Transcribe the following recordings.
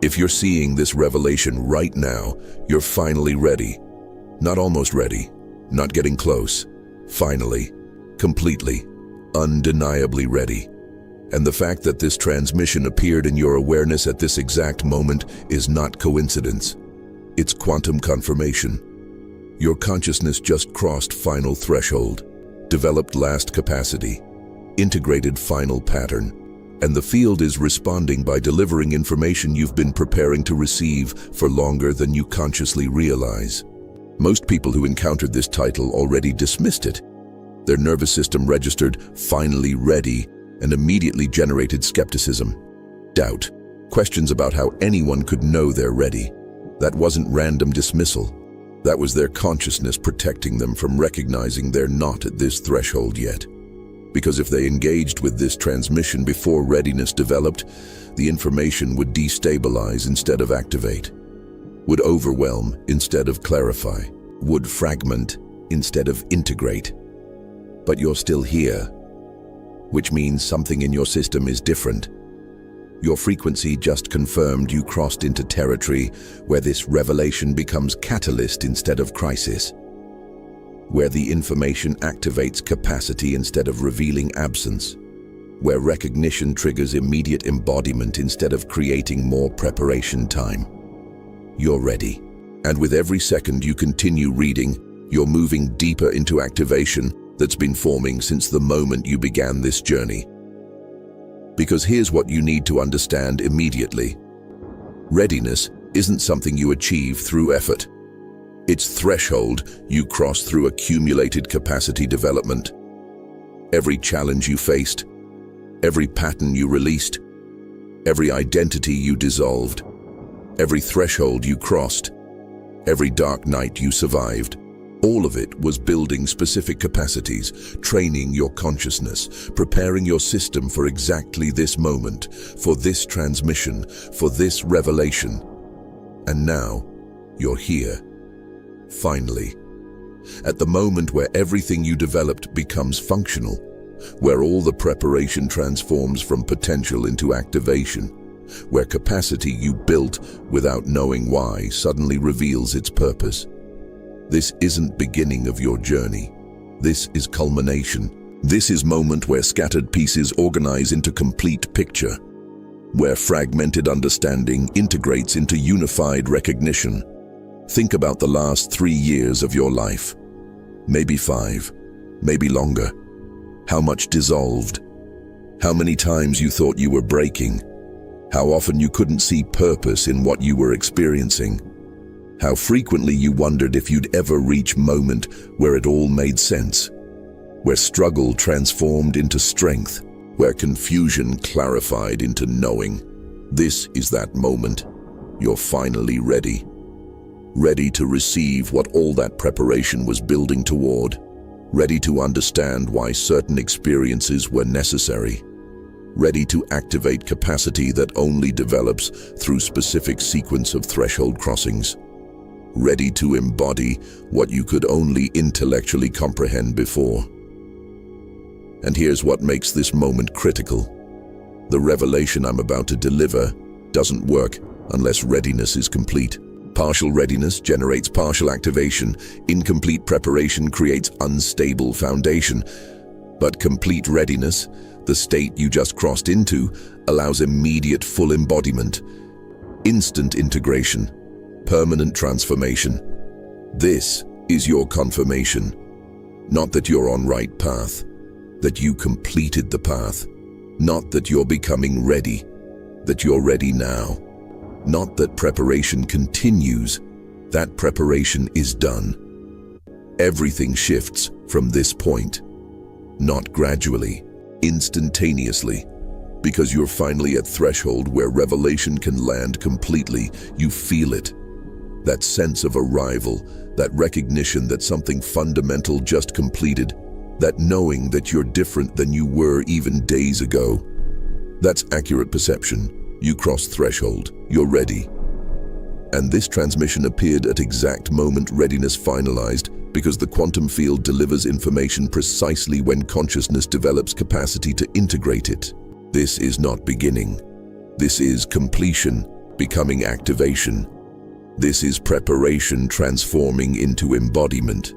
If you're seeing this revelation right now, you're finally ready. Not almost ready, not getting close. Finally, completely, undeniably ready. And the fact that this transmission appeared in your awareness at this exact moment is not coincidence. It's quantum confirmation. Your consciousness just crossed final threshold, developed last capacity, integrated final pattern, and the field is responding by delivering information you've been preparing to receive for longer than you consciously realize. Most people who encountered this title already dismissed it. Their nervous system registered "finally ready" and immediately generated skepticism, doubt, questions about how anyone could know they're ready. That wasn't random dismissal. That was their consciousness protecting them from recognizing they're not at this threshold yet. Because if they engaged with this transmission before readiness developed, the information would destabilize instead of activate, would overwhelm instead of clarify, would fragment instead of integrate. But you're still here, which means something in your system is different. Your frequency just confirmed you crossed into territory where this revelation becomes catalyst instead of crisis, where the information activates capacity instead of revealing absence, where recognition triggers immediate embodiment instead of creating more preparation time. You're ready. And with every second you continue reading, you're moving deeper into activation that's been forming since the moment you began this journey. Because here's what you need to understand immediately. Readiness isn't something you achieve through effort. It's threshold you cross through accumulated capacity development. Every challenge you faced, every pattern you released, every identity you dissolved, every threshold you crossed, every dark night you survived, all of it was building specific capacities, training your consciousness, preparing your system for exactly this moment, for this transmission, for this revelation. And now, you're here. Finally, at the moment where everything you developed becomes functional, where all the preparation transforms from potential into activation, where capacity you built without knowing why suddenly reveals its purpose. This isn't beginning of your journey. This is culmination. This is moment where scattered pieces organize into complete picture, where fragmented understanding integrates into unified recognition. Think about the last 3 years of your life. Maybe 5, maybe longer. How much dissolved? How many times you thought you were breaking? How often you couldn't see purpose in what you were experiencing? How frequently you wondered if you'd ever reach moment where it all made sense, where struggle transformed into strength, where confusion clarified into knowing. This is that moment. You're finally ready. Ready to receive what all that preparation was building toward. Ready to understand why certain experiences were necessary. Ready to activate capacity that only develops through specific sequence of threshold crossings. Ready to embody what you could only intellectually comprehend before. And here's what makes this moment critical. The revelation I'm about to deliver doesn't work unless readiness is complete. Partial readiness generates partial activation. Incomplete preparation creates unstable foundation. But complete readiness, the state you just crossed into, allows immediate full embodiment, instant integration, permanent transformation. This is your confirmation. Not that you're on right path, that you completed the path. Not that you're becoming ready, that you're ready now. Not that preparation continues, that preparation is done. Everything shifts from this point, not gradually, instantaneously, because you're finally at threshold where revelation can land completely. You feel it. That sense of arrival, that recognition that something fundamental just completed, that knowing that you're different than you were even days ago. That's accurate perception. You cross threshold. You're ready. And this transmission appeared at exact moment readiness finalized because the quantum field delivers information precisely when consciousness develops capacity to integrate it. This is not beginning. This is completion. becoming activation. This is preparation transforming into embodiment.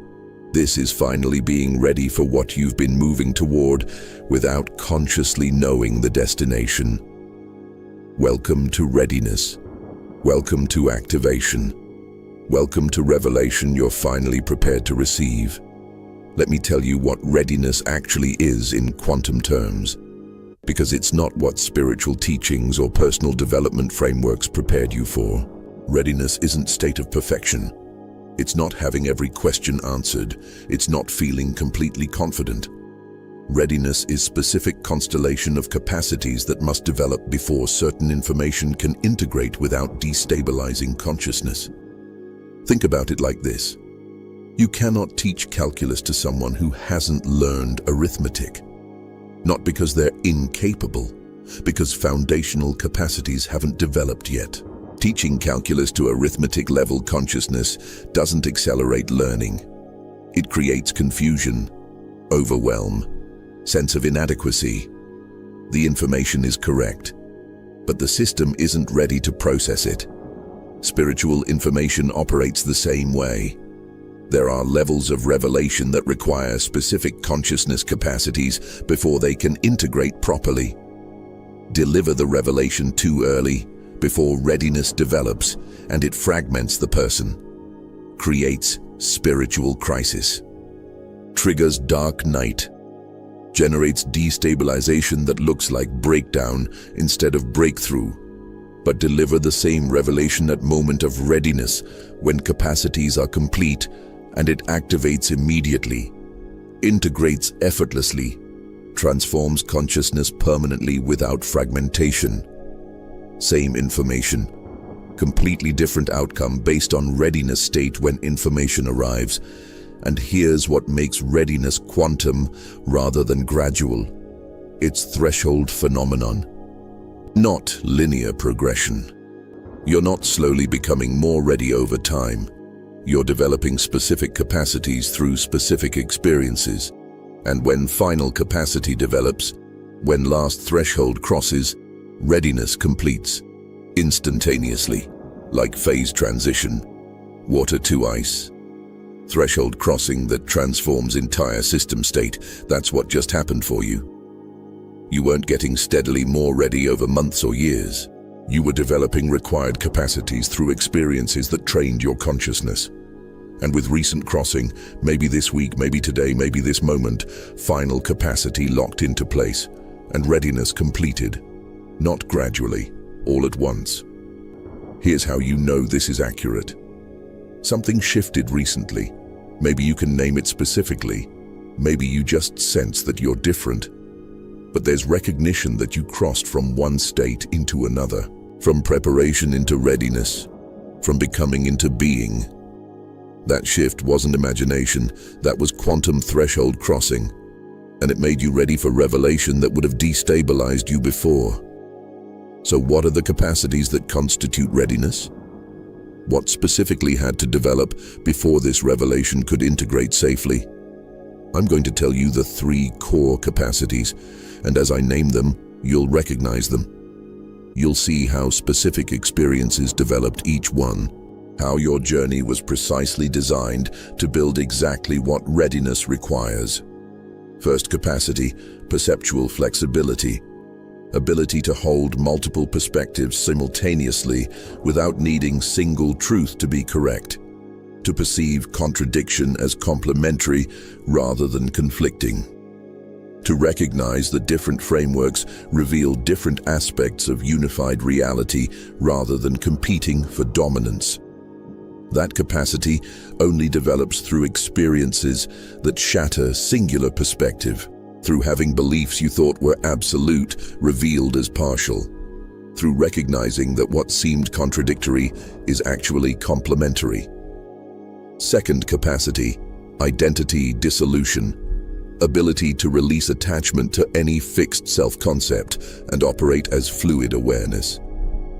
This is finally being ready for what you've been moving toward without consciously knowing the destination. Welcome to readiness. Welcome to activation. Welcome to revelation you're finally prepared to receive. Let me tell you what readiness actually is in quantum terms, because it's not what spiritual teachings or personal development frameworks prepared you for. Readiness isn't state of perfection. It's not having every question answered. It's not feeling completely confident. Readiness is specific constellation of capacities that must develop before certain information can integrate without destabilizing consciousness. Think about it like this. You cannot teach calculus to someone who hasn't learned arithmetic. Not because they're incapable, because foundational capacities haven't developed yet. Teaching calculus to arithmetic-level consciousness doesn't accelerate learning. It creates confusion, overwhelm, sense of inadequacy. The information is correct, but the system isn't ready to process it. Spiritual information operates the same way. There are levels of revelation that require specific consciousness capacities before they can integrate properly. Deliver the revelation too early, before readiness develops, and it fragments the person, creates spiritual crisis, triggers dark night, generates destabilization that looks like breakdown instead of breakthrough. But deliver the same revelation at moment of readiness, when capacities are complete, and it activates immediately, integrates effortlessly, transforms consciousness permanently without fragmentation. Same information, completely different outcome based on readiness state when information arrives. And here's what makes readiness quantum rather than gradual. It's threshold phenomenon, not linear progression. You're not slowly becoming more ready over time. You're developing specific capacities through specific experiences. And when final capacity develops, when last threshold crosses, readiness completes instantaneously, like phase transition, water to ice. Threshold crossing that transforms entire system state. That's what just happened for you. You weren't getting steadily more ready over months or years. You were developing required capacities through experiences that trained your consciousness. And with recent crossing, maybe this week, maybe today, maybe this moment, final capacity locked into place and readiness completed. Not gradually, all at once. Here's how you know this is accurate. Something shifted recently. Maybe you can name it specifically. Maybe you just sense that you're different. But there's recognition that you crossed from one state into another, from preparation into readiness, from becoming into being. That shift wasn't imagination, that was quantum threshold crossing. And it made you ready for revelation that would have destabilized you before. So what are the capacities that constitute readiness? What specifically had to develop before this revelation could integrate safely? I'm going to tell you the 3 core capacities, and as I name them, you'll recognize them. You'll see how specific experiences developed each one, how your journey was precisely designed to build exactly what readiness requires. First capacity, perceptual flexibility. Ability to hold multiple perspectives simultaneously without needing single truth to be correct. To perceive contradiction as complementary rather than conflicting. To recognize that different frameworks reveal different aspects of unified reality rather than competing for dominance. That capacity only develops through experiences that shatter singular perspective, through having beliefs you thought were absolute revealed as partial, through recognizing that what seemed contradictory is actually complementary. Second capacity, identity dissolution. Ability to release attachment to any fixed self-concept and operate as fluid awareness.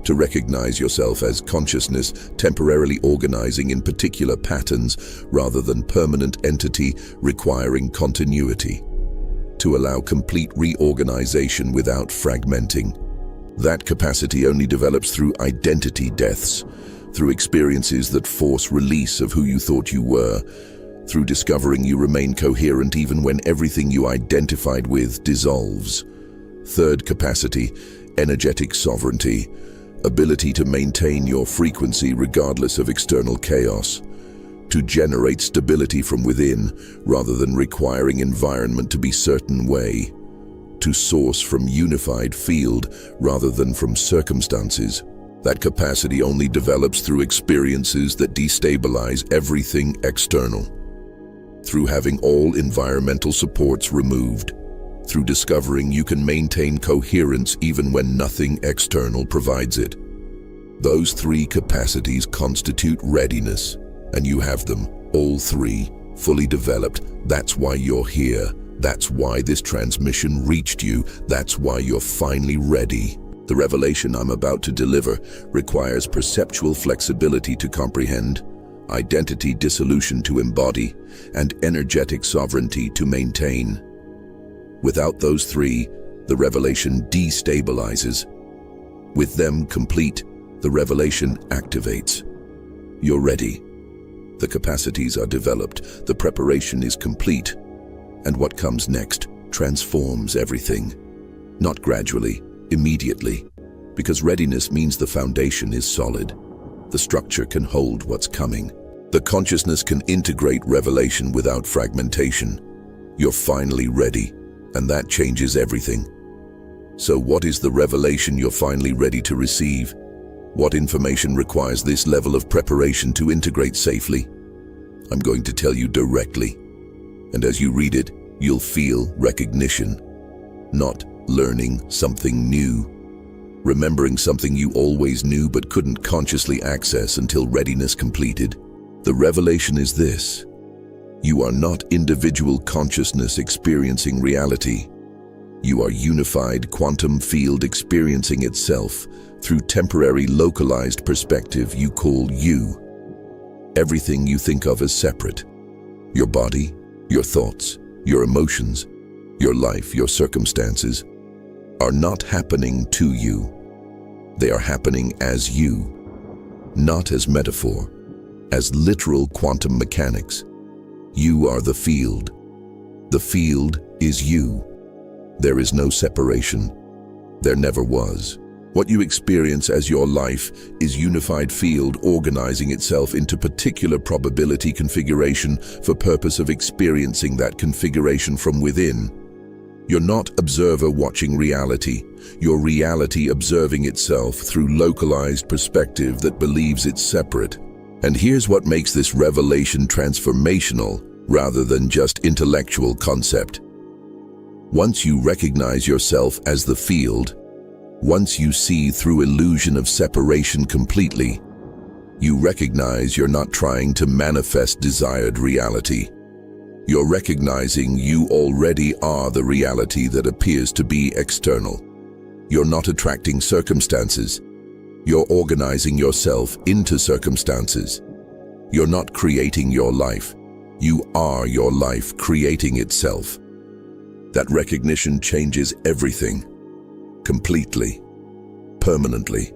To recognize yourself as consciousness temporarily organizing in particular patterns rather than permanent entity requiring continuity. To allow complete reorganization without fragmenting. That capacity only develops through identity deaths, through experiences that force release of who you thought you were, through discovering you remain coherent even when everything you identified with dissolves. Third capacity, energetic sovereignty, ability to maintain your frequency regardless of external chaos, to generate stability from within rather than requiring environment to be certain way, to source from unified field rather than from circumstances. That capacity only develops through experiences that destabilize everything external, through having all environmental supports removed, through discovering you can maintain coherence even when nothing external provides it. Those three capacities constitute readiness, and you have them, all three, fully developed. That's why you're here. That's why this transmission reached you. That's why you're finally ready. The revelation I'm about to deliver requires perceptual flexibility to comprehend, identity dissolution to embody, and energetic sovereignty to maintain. Without those three, the revelation destabilizes. With them complete, the revelation activates. You're ready. The capacities are developed, the preparation is complete, and what comes next transforms everything. Not gradually, immediately, because readiness means the foundation is solid. The structure can hold what's coming. The consciousness can integrate revelation without fragmentation. You're finally ready, and that changes everything. So what is the revelation you're finally ready to receive? What information requires this level of preparation to integrate safely? I'm going to tell you directly, and as you read it, you'll feel recognition, not learning something new, remembering something you always knew but couldn't consciously access until readiness completed. The revelation is this: you are not individual consciousness experiencing reality. You are unified quantum field experiencing itself through temporary localized perspective you call you. Everything you think of as separate, your body, your thoughts, your emotions, your life, your circumstances, are not happening to you. They are happening as you, not as metaphor, as literal quantum mechanics. You are the field. The field is you. There is no separation. There never was. What you experience as your life is unified field organizing itself into particular probability configuration for purpose of experiencing that configuration from within. You're not observer watching reality. You're reality observing itself through localized perspective that believes it's separate. And here's what makes this revelation transformational rather than just intellectual concept. Once you recognize yourself as the field, once you see through illusion of separation completely, you recognize you're not trying to manifest desired reality. You're recognizing you already are the reality that appears to be external. You're not attracting circumstances. You're organizing yourself into circumstances. You're not creating your life. You are your life creating itself. That recognition changes everything. Completely, permanently.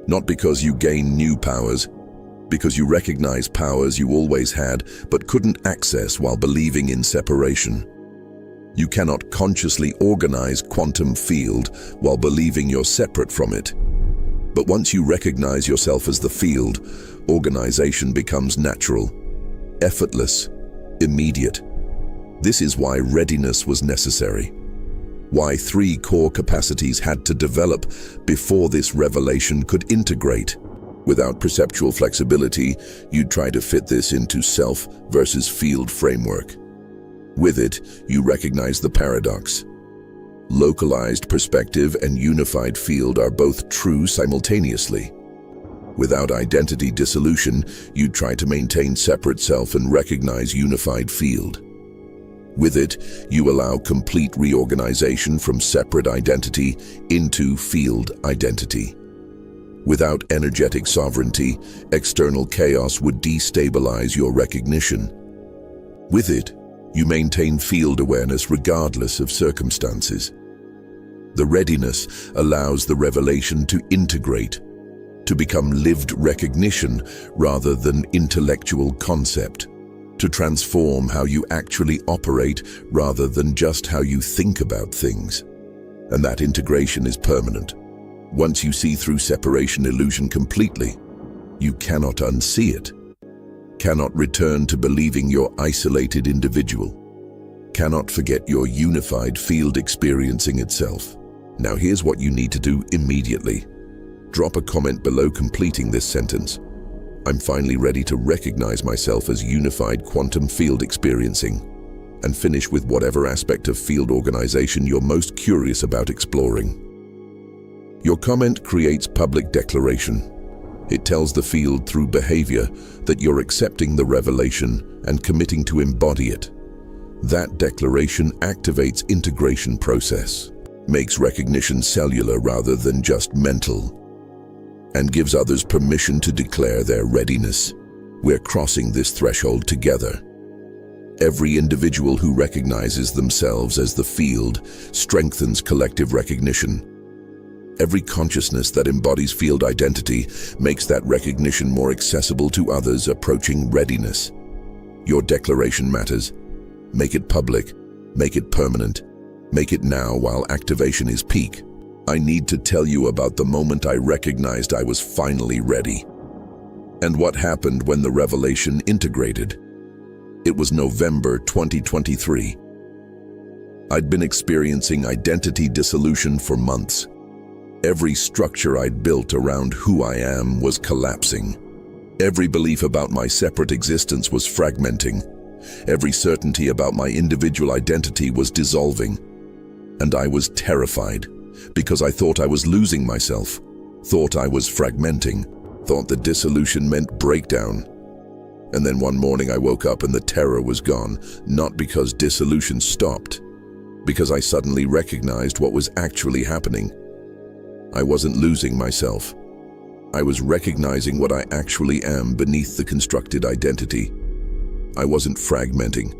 Not because you gain new powers, because you recognize powers you always had but couldn't access while believing in separation. You cannot consciously organize quantum field while believing you're separate from it. But once you recognize yourself as the field, organization becomes natural, effortless, immediate. This is why readiness was necessary. Why 3 core capacities had to develop before this revelation could integrate. Without perceptual flexibility, you'd try to fit this into self versus field framework. With it, you recognize the paradox. Localized perspective and unified field are both true simultaneously. Without identity dissolution, you'd try to maintain separate self and recognize unified field. With it, you allow complete reorganization from separate identity into field identity. Without energetic sovereignty, external chaos would destabilize your recognition. With it, you maintain field awareness regardless of circumstances. The readiness allows the revelation to integrate, to become lived recognition rather than intellectual concept, to transform how you actually operate rather than just how you think about things. And that integration is permanent. Once you see through separation illusion completely, you cannot unsee it, cannot return to believing you're isolated individual, cannot forget your unified field experiencing itself. Now here's what you need to do immediately. Drop a comment below completing this sentence. I'm finally ready to recognize myself as unified quantum field experiencing, and finish with whatever aspect of field organization you're most curious about exploring. Your comment creates public declaration. It tells the field through behavior that you're accepting the revelation and committing to embody it. That declaration activates integration process, makes recognition cellular rather than just mental, and gives others permission to declare their readiness. We're crossing this threshold together. Every individual who recognizes themselves as the field strengthens collective recognition. Every consciousness that embodies field identity makes that recognition more accessible to others approaching readiness. Your declaration matters. Make it public, make it permanent, make it now while activation is peak. I need to tell you about the moment I recognized I was finally ready, and what happened when the revelation integrated. It was November 2023. I'd been experiencing identity dissolution for months. Every structure I'd built around who I am was collapsing. Every belief about my separate existence was fragmenting. Every certainty about my individual identity was dissolving. And I was terrified, because I thought I was losing myself, thought I was fragmenting, thought the dissolution meant breakdown. And then one morning I woke up and the terror was gone, not because dissolution stopped, because I suddenly recognized what was actually happening. I wasn't losing myself. I was recognizing what I actually am beneath the constructed identity. I wasn't fragmenting.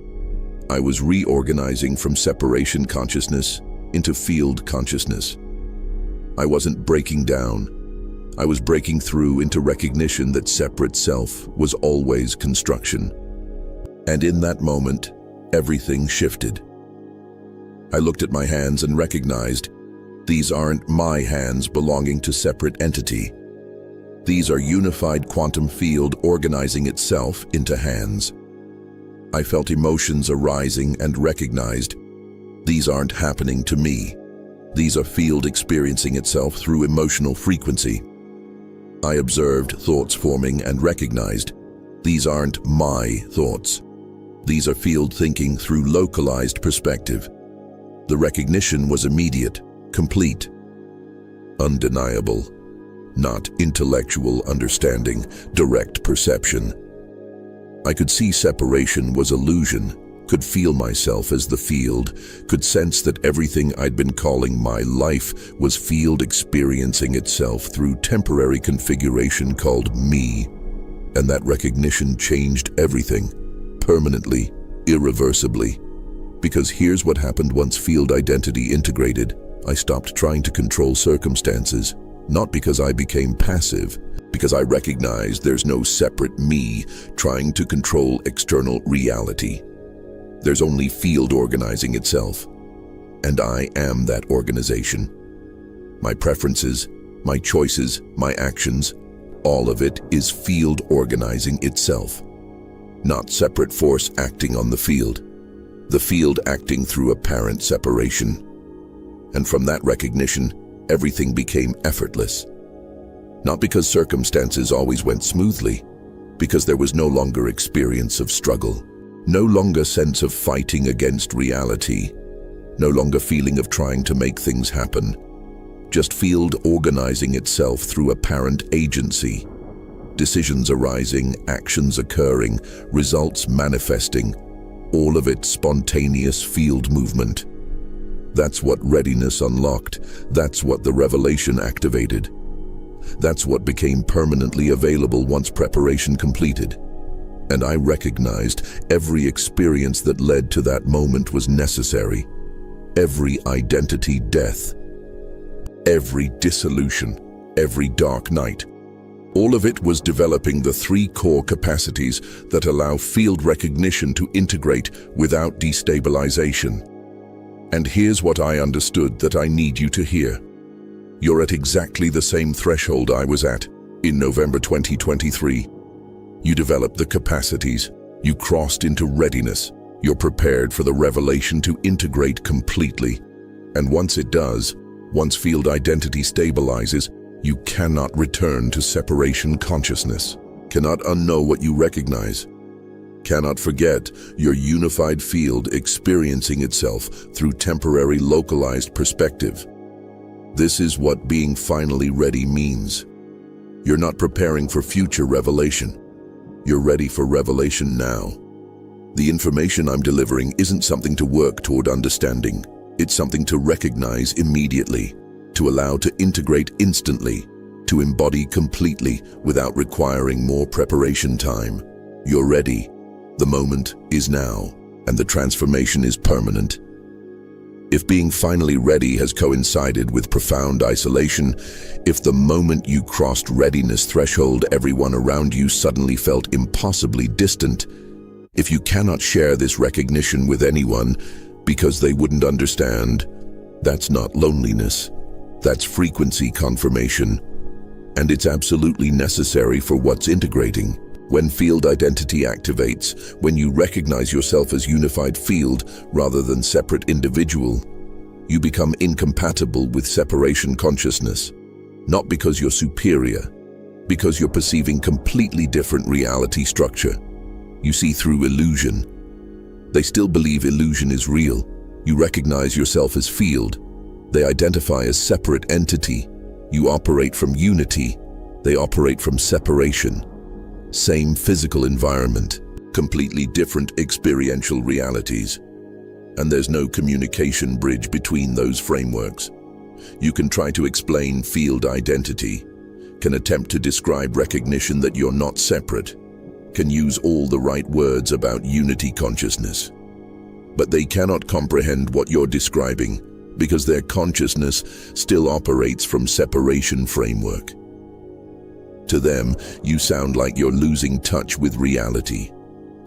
I was reorganizing from separation consciousness into field consciousness. I wasn't breaking down. I was breaking through into recognition that separate self was always construction. And in that moment, everything shifted. I looked at my hands and recognized these aren't my hands belonging to separate entity. These are unified quantum field organizing itself into hands. I felt emotions arising and recognized these aren't happening to me. These are field experiencing itself through emotional frequency. I observed thoughts forming and recognized these aren't my thoughts. These are field thinking through localized perspective. The recognition was immediate, complete, undeniable, not intellectual understanding, direct perception. I could see separation was illusion, could feel myself as the field, could sense that everything I'd been calling my life was field experiencing itself through temporary configuration called me. And that recognition changed everything, permanently, irreversibly. Because here's what happened once field identity integrated. I stopped trying to control circumstances, not because I became passive, because I recognized there's no separate me trying to control external reality. There's only field organizing itself, and I am that organization. My preferences, my choices, my actions, all of it is field organizing itself, not separate force acting on the field acting through apparent separation. And from that recognition, everything became effortless. Not because circumstances always went smoothly, because there was no longer experience of struggle, no longer sense of fighting against reality, no longer feeling of trying to make things happen, just field organizing itself through apparent agency, decisions arising, actions occurring, results manifesting, all of it spontaneous field movement. That's what readiness unlocked. That's what the revelation activated. That's what became permanently available once preparation completed. And I recognized every experience that led to that moment was necessary. Every identity death, every dissolution, every dark night. All of it was developing the three core capacities that allow field recognition to integrate without destabilization. And here's what I understood that I need you to hear. You're at exactly the same threshold I was at in November 2023. You developed the capacities, you crossed into readiness, you're prepared for the revelation to integrate completely. And once it does, once field identity stabilizes, you cannot return to separation consciousness, cannot unknow what you recognize, cannot forget your unified field experiencing itself through temporary localized perspective. This is what being finally ready means. You're not preparing for future revelation. You're ready for revelation now. The information I'm delivering isn't something to work toward understanding. It's something to recognize immediately, to allow to integrate instantly, to embody completely without requiring more preparation time. You're ready. The moment is now, and the transformation is permanent. If being finally ready has coincided with profound isolation, if the moment you crossed readiness threshold everyone around you suddenly felt impossibly distant, if you cannot share this recognition with anyone because they wouldn't understand, that's not loneliness. That's frequency confirmation, and it's absolutely necessary for what's integrating. When field identity activates, when you recognize yourself as unified field rather than separate individual, you become incompatible with separation consciousness. Not because you're superior, because you're perceiving completely different reality structure. You see through illusion. They still believe illusion is real. You recognize yourself as field. They identify as separate entity. You operate from unity. They operate from separation. Same physical environment, completely different experiential realities. And there's no communication bridge between those frameworks. You can try to explain field identity, can attempt to describe recognition that you're not separate, can use all the right words about unity consciousness. But they cannot comprehend what you're describing, because their consciousness still operates from separation framework. To them, you sound like you're losing touch with reality,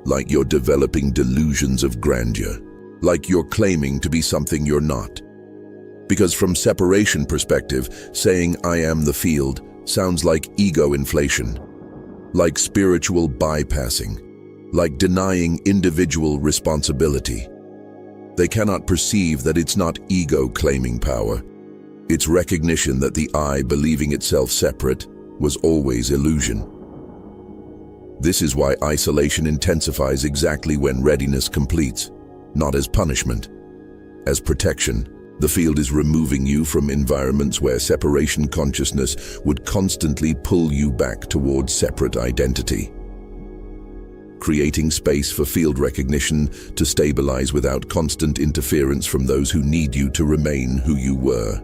like you're developing delusions of grandeur, like you're claiming to be something you're not. Because from separation perspective, saying I am the field sounds like ego inflation, like spiritual bypassing, like denying individual responsibility. They cannot perceive that it's not ego claiming power. It's recognition that the I believing itself separate was always illusion. This is why isolation intensifies exactly when readiness completes, not as punishment, as protection. The field is removing you from environments where separation consciousness would constantly pull you back towards separate identity. Creating space for field recognition to stabilize without constant interference from those who need you to remain who you were.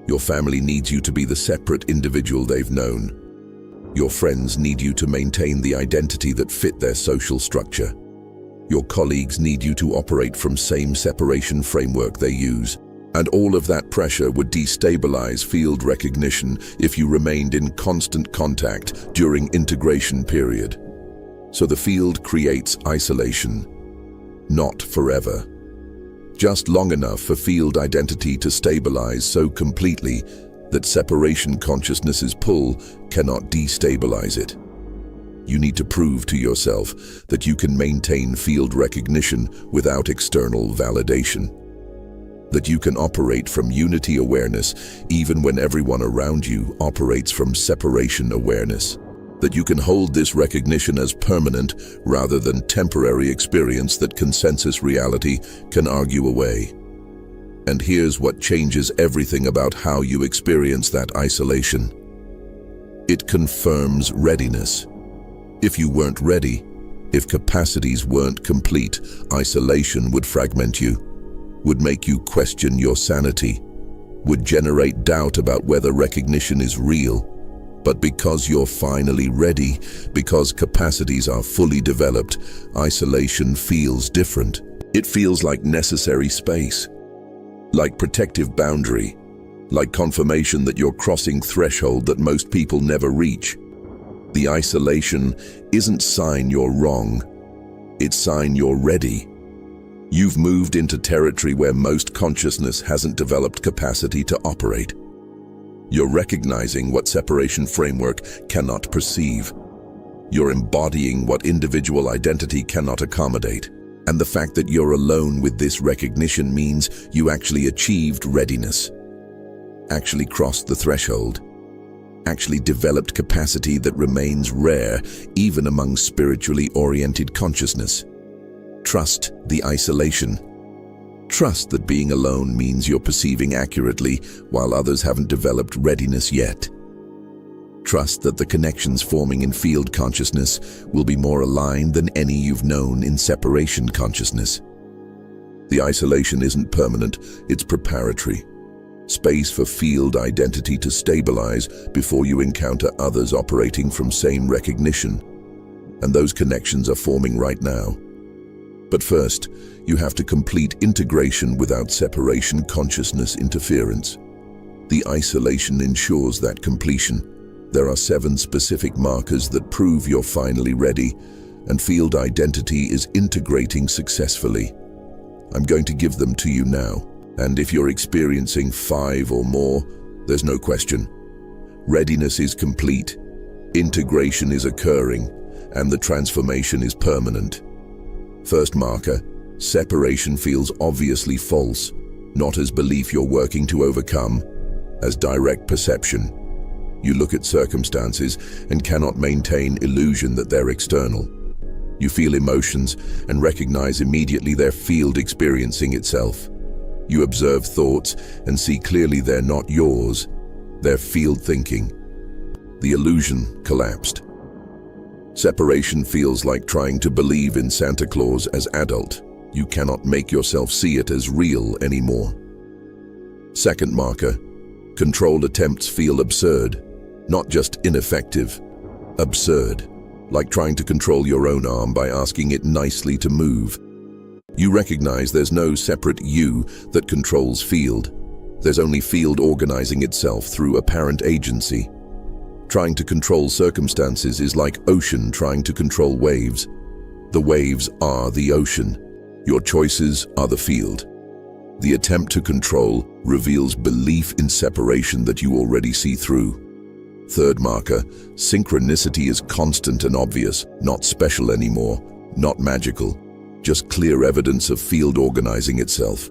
Your family needs you to be the separate individual they've known. Your friends need you to maintain the identity that fit their social structure. Your colleagues need you to operate from same separation framework they use. And all of that pressure would destabilize field recognition if you remained in constant contact during integration period. So the field creates isolation, not forever. Just long enough for field identity to stabilize so completely that separation consciousness's pull cannot destabilize it. You need to prove to yourself that you can maintain field recognition without external validation. That you can operate from unity awareness even when everyone around you operates from separation awareness. That you can hold this recognition as permanent rather than temporary experience that consensus reality can argue away. And here's what changes everything about how you experience that isolation. It confirms readiness. If you weren't ready, if capacities weren't complete, isolation would fragment you, would make you question your sanity, would generate doubt about whether recognition is real. But because you're finally ready, because capacities are fully developed, isolation feels different. It feels like necessary space, like protective boundary, like confirmation that you're crossing threshold that most people never reach. The isolation isn't sign you're wrong, it's sign you're ready. You've moved into territory where most consciousness hasn't developed capacity to operate. You're recognizing what separation framework cannot perceive. You're embodying what individual identity cannot accommodate. And the fact that you're alone with this recognition means you actually achieved readiness, actually crossed the threshold, actually developed capacity that remains rare even among spiritually oriented consciousness. Trust the isolation. Trust that being alone means you're perceiving accurately while others haven't developed readiness yet. Trust that the connections forming in field consciousness will be more aligned than any you've known in separation consciousness. The isolation isn't permanent, it's preparatory. Space for field identity to stabilize before you encounter others operating from same recognition. And those connections are forming right now. But first, you have to complete integration without separation consciousness interference. The isolation ensures that completion. There are 7 specific markers that prove you're finally ready, and field identity is integrating successfully. I'm going to give them to you now, and if you're experiencing 5 or more, there's no question. Readiness is complete, integration is occurring, and the transformation is permanent. First marker, separation feels obviously false, not as belief you're working to overcome, as direct perception. You look at circumstances and cannot maintain illusion that they're external. You feel emotions and recognize immediately their field experiencing itself. You observe thoughts and see clearly they're not yours, they're field thinking. The illusion collapsed. Separation feels like trying to believe in Santa Claus as adult. You cannot make yourself see it as real anymore. Second marker, control attempts feel absurd. Not just ineffective, absurd, like trying to control your own arm by asking it nicely to move. You recognize there's no separate you that controls field. There's only field organizing itself through apparent agency. Trying to control circumstances is like ocean trying to control waves. The waves are the ocean. Your choices are the field. The attempt to control reveals belief in separation that you already see through. Third marker, synchronicity is constant and obvious, not special anymore, not magical, just clear evidence of field organizing itself.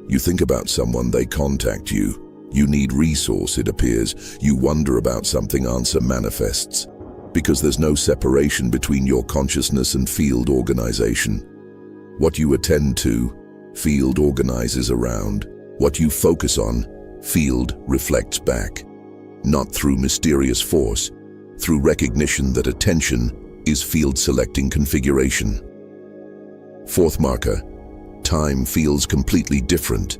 You think about someone, they contact you. You need resource, it appears. You wonder about something, answer manifests. Because there's no separation between your consciousness and field organization. What you attend to, field organizes around. What you focus on, field reflects back. Not through mysterious force, through recognition that attention is field selecting configuration. Fourth marker, time feels completely different,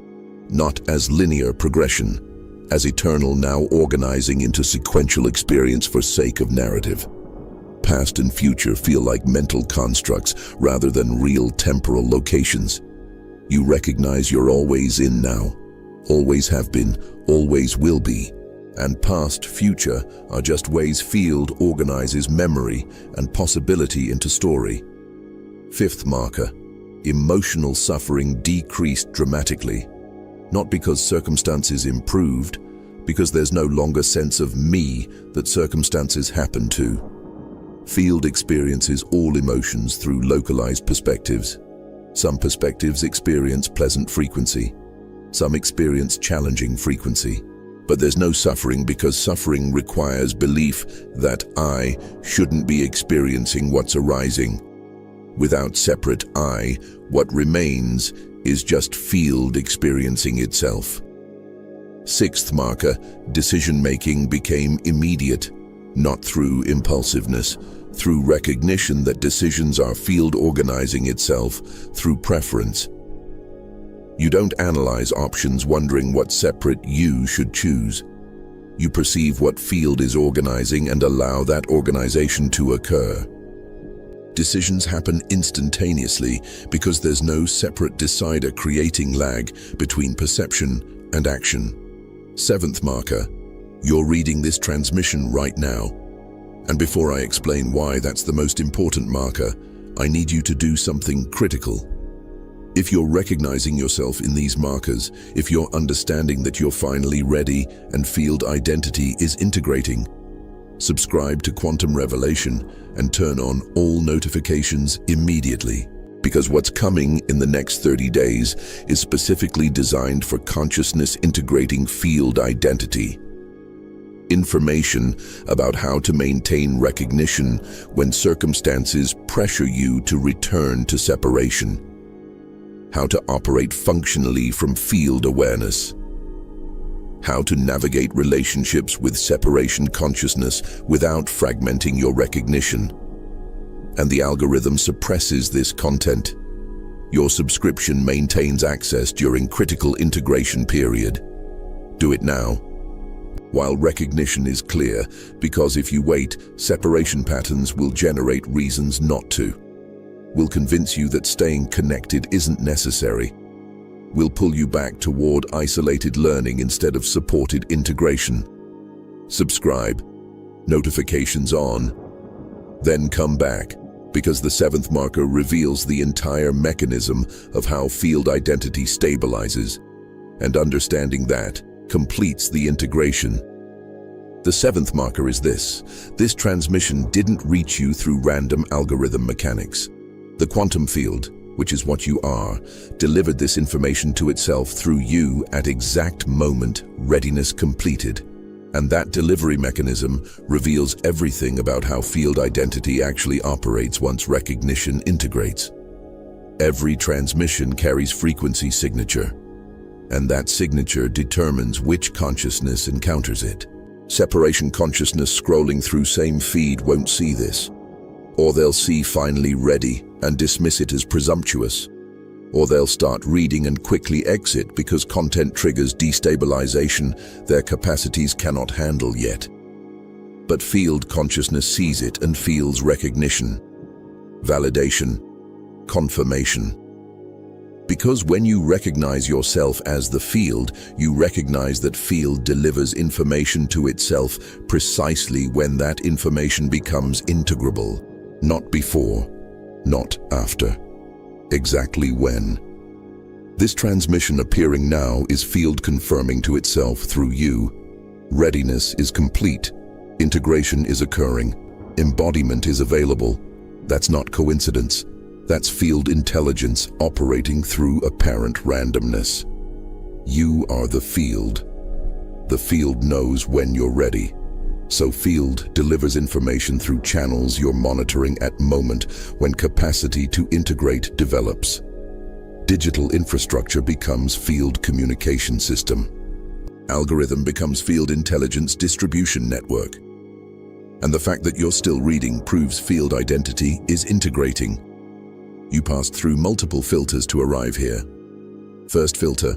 not as linear progression, as eternal now organizing into sequential experience for sake of narrative. Past and future feel like mental constructs rather than real temporal locations. You recognize you're always in now, always have been, always will be. And past, future are just ways field organizes memory and possibility into story. Fifth marker, emotional suffering decreased dramatically. Not because circumstances improved, because there's no longer sense of me that circumstances happen to. Field experiences all emotions through localized perspectives. Some perspectives experience pleasant frequency. Some experience challenging frequency. But there's no suffering because suffering requires belief that I shouldn't be experiencing what's arising. Without separate I, what remains is just field experiencing itself. Sixth marker, decision-making became immediate, not through impulsiveness, through recognition that decisions are field organizing itself through preference. You don't analyze options wondering what separate you should choose. You perceive what field is organizing and allow that organization to occur. Decisions happen instantaneously because there's no separate decider creating lag between perception and action. Seventh marker, you're reading this transmission right now. And before I explain why that's the most important marker, I need you to do something critical. If you're recognizing yourself in these markers, if you're understanding that you're finally ready and field identity is integrating, subscribe to Quantum Revelation and turn on all notifications immediately. Because what's coming in the next 30 days is specifically designed for consciousness integrating field identity. Information about how to maintain recognition when circumstances pressure you to return to separation. How to operate functionally from field awareness. How to navigate relationships with separation consciousness without fragmenting your recognition. And the algorithm suppresses this content. Your subscription maintains access during critical integration period. Do it now, while recognition is clear, because if you wait, separation patterns will generate reasons not to. Will convince you that staying connected isn't necessary. Will pull you back toward isolated learning instead of supported integration. Subscribe, notifications on, then come back, because the seventh marker reveals the entire mechanism of how field identity stabilizes, and understanding that completes the integration. The seventh marker is this. This transmission didn't reach you through random algorithm mechanics. The quantum field, which is what you are, delivered this information to itself through you at exact moment readiness completed. And that delivery mechanism reveals everything about how field identity actually operates once recognition integrates. Every transmission carries frequency signature, and that signature determines which consciousness encounters it. Separation consciousness scrolling through same feed won't see this, or they'll see finally ready and dismiss it as presumptuous, or they'll start reading and quickly exit because content triggers destabilization their capacities cannot handle yet. But field consciousness sees it and feels recognition, validation, confirmation. Because when you recognize yourself as the field, you recognize that field delivers information to itself precisely when that information becomes integrable. Not before, not after. Exactly when. This transmission appearing now is field confirming to itself through you. Readiness is complete. Integration is occurring. Embodiment is available. That's not coincidence. That's field intelligence operating through apparent randomness. You are the field. The field knows when you're ready. So field delivers information through channels you're monitoring at moment when capacity to integrate develops. Digital infrastructure becomes field communication system. Algorithm becomes field intelligence distribution network. And the fact that you're still reading proves field identity is integrating. You passed through multiple filters to arrive here. First filter.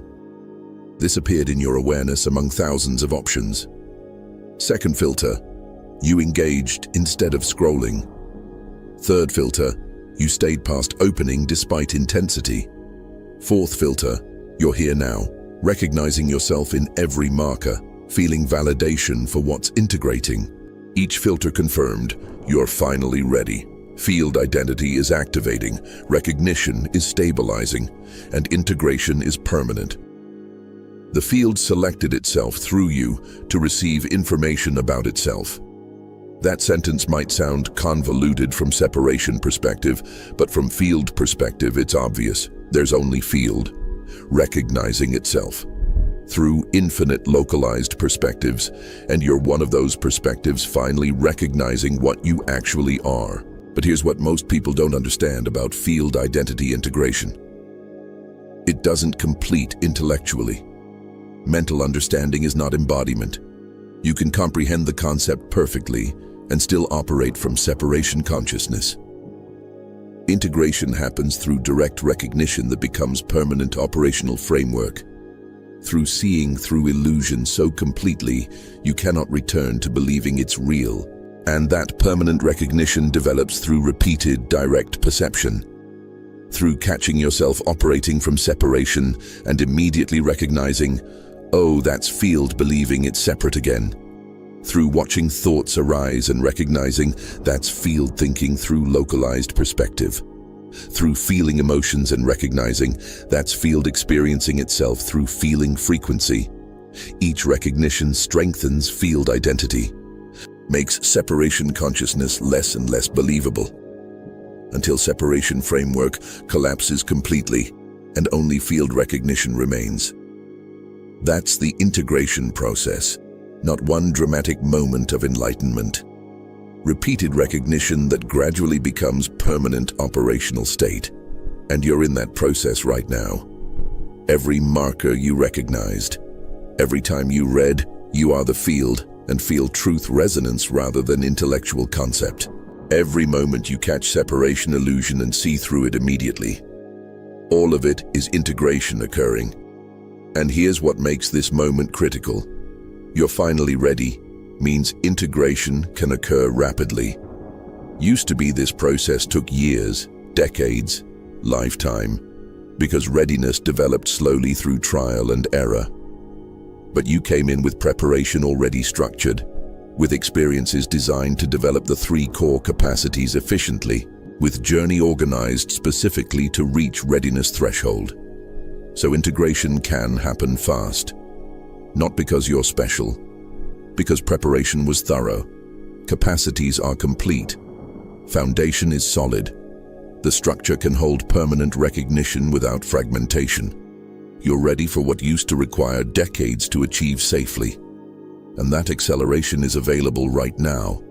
This appeared in your awareness among thousands of options. Second filter. You engaged instead of scrolling. Third filter. You stayed past opening despite intensity. Fourth filter. You're here now, recognizing yourself in every marker, feeling validation for what's integrating. Each filter confirmed, you're finally ready. Field identity is activating, recognition is stabilizing, and integration is permanent. The field selected itself through you to receive information about itself. That sentence might sound convoluted from separation perspective, but from field perspective it's obvious. There's only field, recognizing itself through infinite localized perspectives, and you're one of those perspectives finally recognizing what you actually are. But here's what most people don't understand about field identity integration. It doesn't complete intellectually. Mental understanding is not embodiment. You can comprehend the concept perfectly and still operate from separation consciousness. Integration happens through direct recognition that becomes permanent operational framework. Through seeing through illusion so completely, you cannot return to believing it's real. And that permanent recognition develops through repeated direct perception. Through catching yourself operating from separation and immediately recognizing, Oh, that's field believing it's separate again. Through watching thoughts arise and recognizing, that's field thinking through localized perspective. Through feeling emotions and recognizing, that's field experiencing itself through feeling frequency. Each recognition strengthens field identity, makes separation consciousness less and less believable, until separation framework collapses completely and only field recognition remains. That's the integration process, not one dramatic moment of enlightenment. Repeated recognition that gradually becomes permanent operational state. And you're in that process right now. Every marker you recognized, every time you read, you are the field and feel truth resonance rather than intellectual concept. Every moment you catch separation illusion and see through it immediately. All of it is integration occurring. And here's what makes this moment critical. You're finally ready means integration can occur rapidly. Used to be this process took years, decades, lifetime, because readiness developed slowly through trial and error. But you came in with preparation already structured, with experiences designed to develop the 3 core capacities efficiently, with journey organized specifically to reach readiness threshold. So integration can happen fast. Not because you're special, because preparation was thorough. Capacities are complete. Foundation is solid. The structure can hold permanent recognition without fragmentation. You're ready for what used to require decades to achieve safely. And that acceleration is available right now.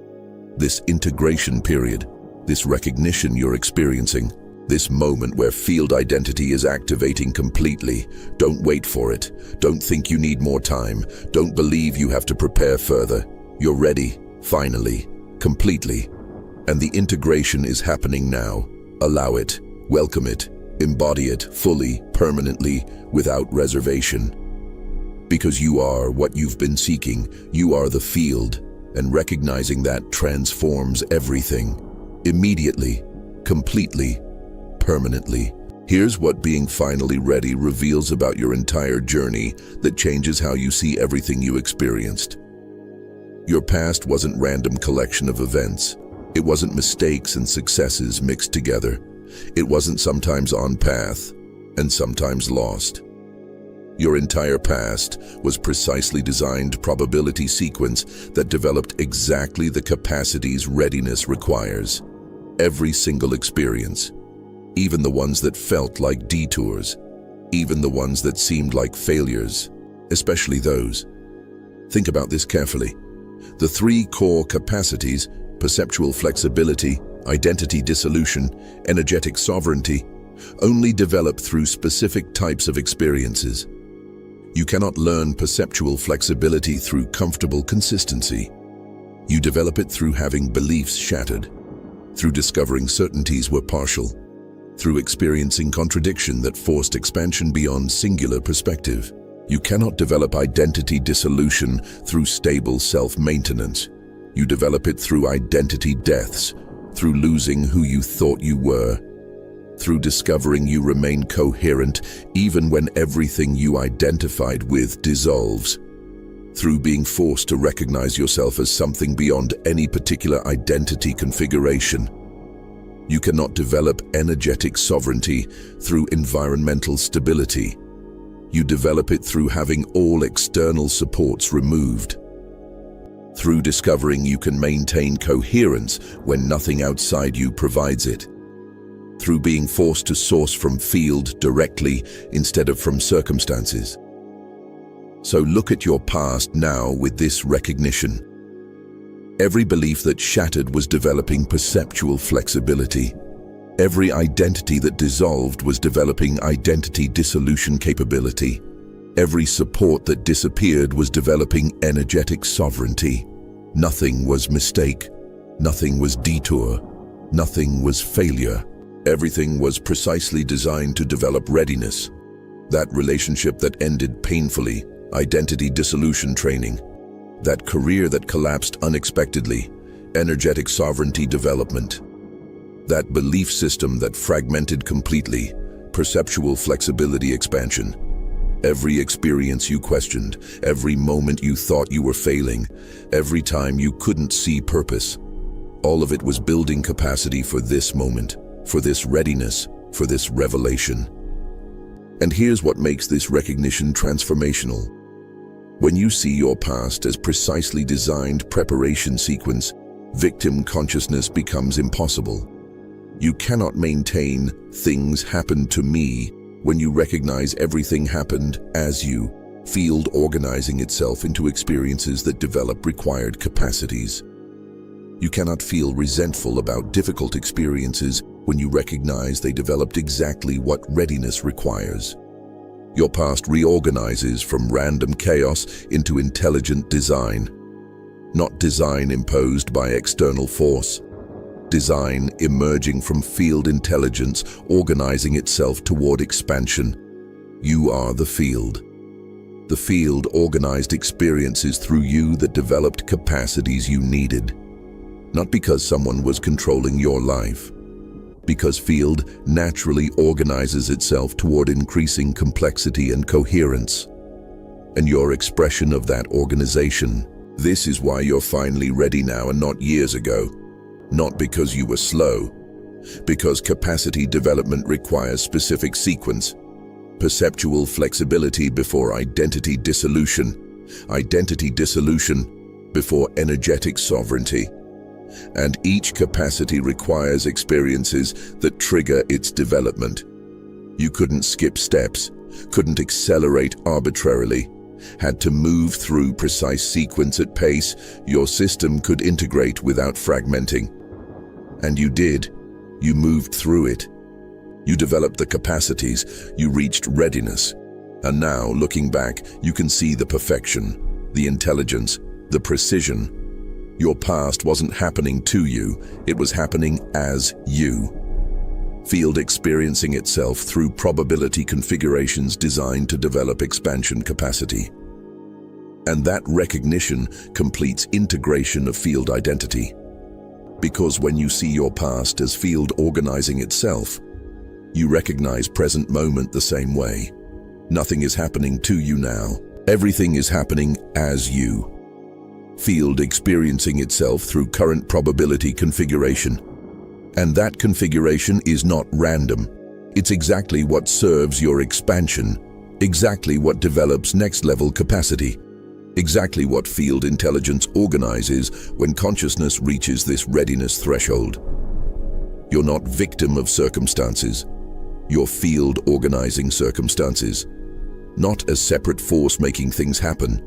This integration period, this recognition you're experiencing, this moment where field identity is activating completely. Don't wait for it. Don't think you need more time. Don't believe you have to prepare further. You're ready, finally, completely. And the integration is happening now. Allow it, welcome it, embody it fully, permanently, without reservation. Because you are what you've been seeking. You are the field, and recognizing that transforms everything. Immediately, completely, permanently. Here's what being finally ready reveals about your entire journey that changes how you see everything you experienced. Your past wasn't random collection of events. It wasn't mistakes and successes mixed together. It wasn't sometimes on path and sometimes lost. Your entire past was precisely designed probability sequence that developed exactly the capacities readiness requires. Every single experience, even the ones that felt like detours, even the ones that seemed like failures, especially those. Think about this carefully. The 3 core capacities, perceptual flexibility, identity dissolution, energetic sovereignty, only develop through specific types of experiences. You cannot learn perceptual flexibility through comfortable consistency. You develop it through having beliefs shattered, through discovering certainties were partial, through experiencing contradiction that forced expansion beyond singular perspective. You cannot develop identity dissolution through stable self-maintenance. You develop it through identity deaths, through losing who you thought you were, through discovering you remain coherent even when everything you identified with dissolves, through being forced to recognize yourself as something beyond any particular identity configuration. You cannot develop energetic sovereignty through environmental stability. You develop it through having all external supports removed. Through discovering you can maintain coherence when nothing outside you provides it. Through being forced to source from field directly instead of from circumstances. So look at your past now with this recognition. Every belief that shattered was developing perceptual flexibility. Every identity that dissolved was developing identity dissolution capability. Every support that disappeared was developing energetic sovereignty. Nothing was mistake. Nothing was detour. Nothing was failure. Everything was precisely designed to develop readiness. That relationship that ended painfully, identity dissolution training. That career that collapsed unexpectedly, energetic sovereignty development. That belief system that fragmented completely, perceptual flexibility expansion. Every experience you questioned, every moment you thought you were failing, every time you couldn't see purpose, all of it was building capacity for this moment, for this readiness, for this revelation. And here's what makes this recognition transformational. When you see your past as precisely designed preparation sequence, victim consciousness becomes impossible. You cannot maintain "things happened to me" when you recognize everything happened as you, field organizing itself into experiences that develop required capacities. You cannot feel resentful about difficult experiences when you recognize they developed exactly what readiness requires. Your past reorganizes from random chaos into intelligent design. Not design imposed by external force. Design emerging from field intelligence, organizing itself toward expansion. You are the field. The field organized experiences through you that developed capacities you needed. Not because someone was controlling your life. Because field naturally organizes itself toward increasing complexity and coherence. And your expression of that organization. This is why you're finally ready now and not years ago. Not because you were slow. Because capacity development requires specific sequence. Perceptual flexibility before identity dissolution. Identity dissolution before energetic sovereignty. And each capacity requires experiences that trigger its development. You couldn't skip steps, couldn't accelerate arbitrarily, had to move through precise sequence at pace your system could integrate without fragmenting. And you did. You moved through it. You developed the capacities, you reached readiness. And now, looking back, you can see the perfection, the intelligence, the precision. Your past wasn't happening to you, it was happening as you. Field experiencing itself through probability configurations designed to develop expansion capacity. And that recognition completes integration of field identity. Because when you see your past as field organizing itself, you recognize present moment the same way. Nothing is happening to you now. Everything is happening as you. Field experiencing itself through current probability configuration. And that configuration is not random. It's exactly what serves your expansion, exactly what develops next-level capacity, exactly what field intelligence organizes when consciousness reaches this readiness threshold. You're not victim of circumstances. You're field organizing circumstances, not as separate force making things happen,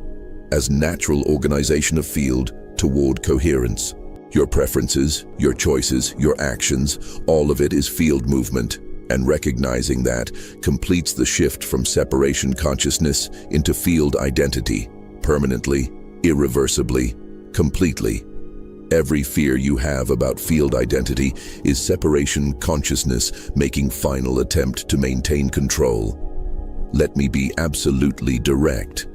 as natural organization of field toward coherence. Your preferences, your choices, your actions, all of it is field movement, and recognizing that completes the shift from separation consciousness into field identity, permanently, irreversibly, completely. Every fear you have about field identity is separation consciousness making final attempt to maintain control. Let me be absolutely direct.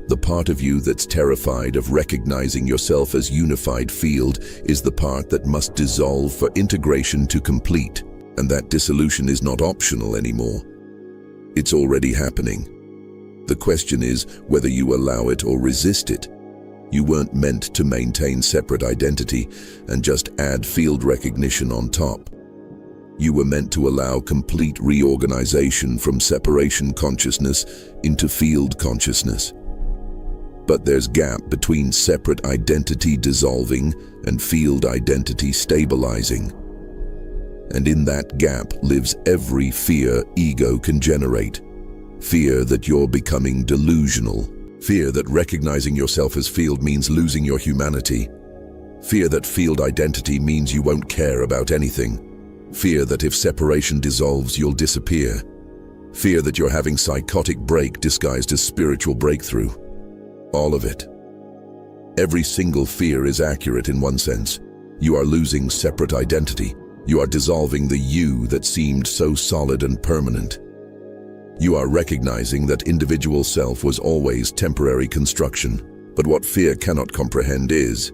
The part of you that's terrified of recognizing yourself as unified field is the part that must dissolve for integration to complete, and that dissolution is not optional anymore. It's already happening. The question is whether you allow it or resist it. You weren't meant to maintain separate identity and just add field recognition on top. You were meant to allow complete reorganization from separation consciousness into field consciousness. But there's gap between separate identity dissolving and field identity stabilizing. And in that gap lives every fear ego can generate. Fear that you're becoming delusional. Fear that recognizing yourself as field means losing your humanity. Fear that field identity means you won't care about anything. Fear that if separation dissolves, you'll disappear. Fear that you're having psychotic break disguised as spiritual breakthrough. All of it. Every single fear is accurate in one sense. You are losing separate identity. You are dissolving the you that seemed so solid and permanent. You are recognizing that individual self was always temporary construction. But what fear cannot comprehend is,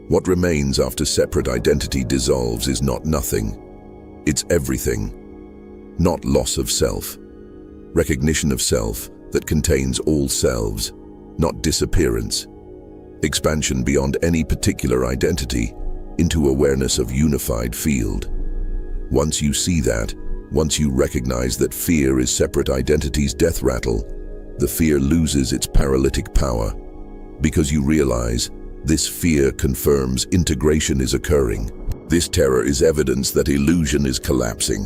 what remains after separate identity dissolves is not nothing. It's everything. Not loss of self. recognition of self that contains all selves, not disappearance, expansion beyond any particular identity into awareness of unified field. Once you see that, once you recognize that fear is separate identity's death rattle, the fear loses its paralytic power, because you realize this fear confirms integration is occurring. This terror is evidence that illusion is collapsing.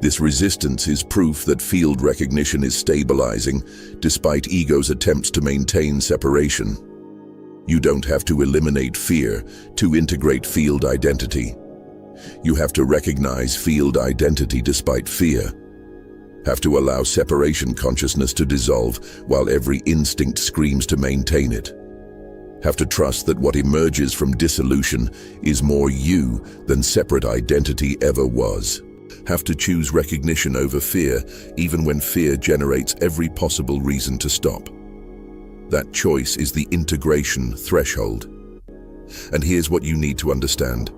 This resistance is proof that field recognition is stabilizing, despite ego's attempts to maintain separation. You don't have to eliminate fear to integrate field identity. You have to recognize field identity despite fear. Have to allow separation consciousness to dissolve while every instinct screams to maintain it. Have to trust that what emerges from dissolution is more you than separate identity ever was. Have to choose recognition over fear, even when fear generates every possible reason to stop. That choice is the integration threshold. And here's what you need to understand.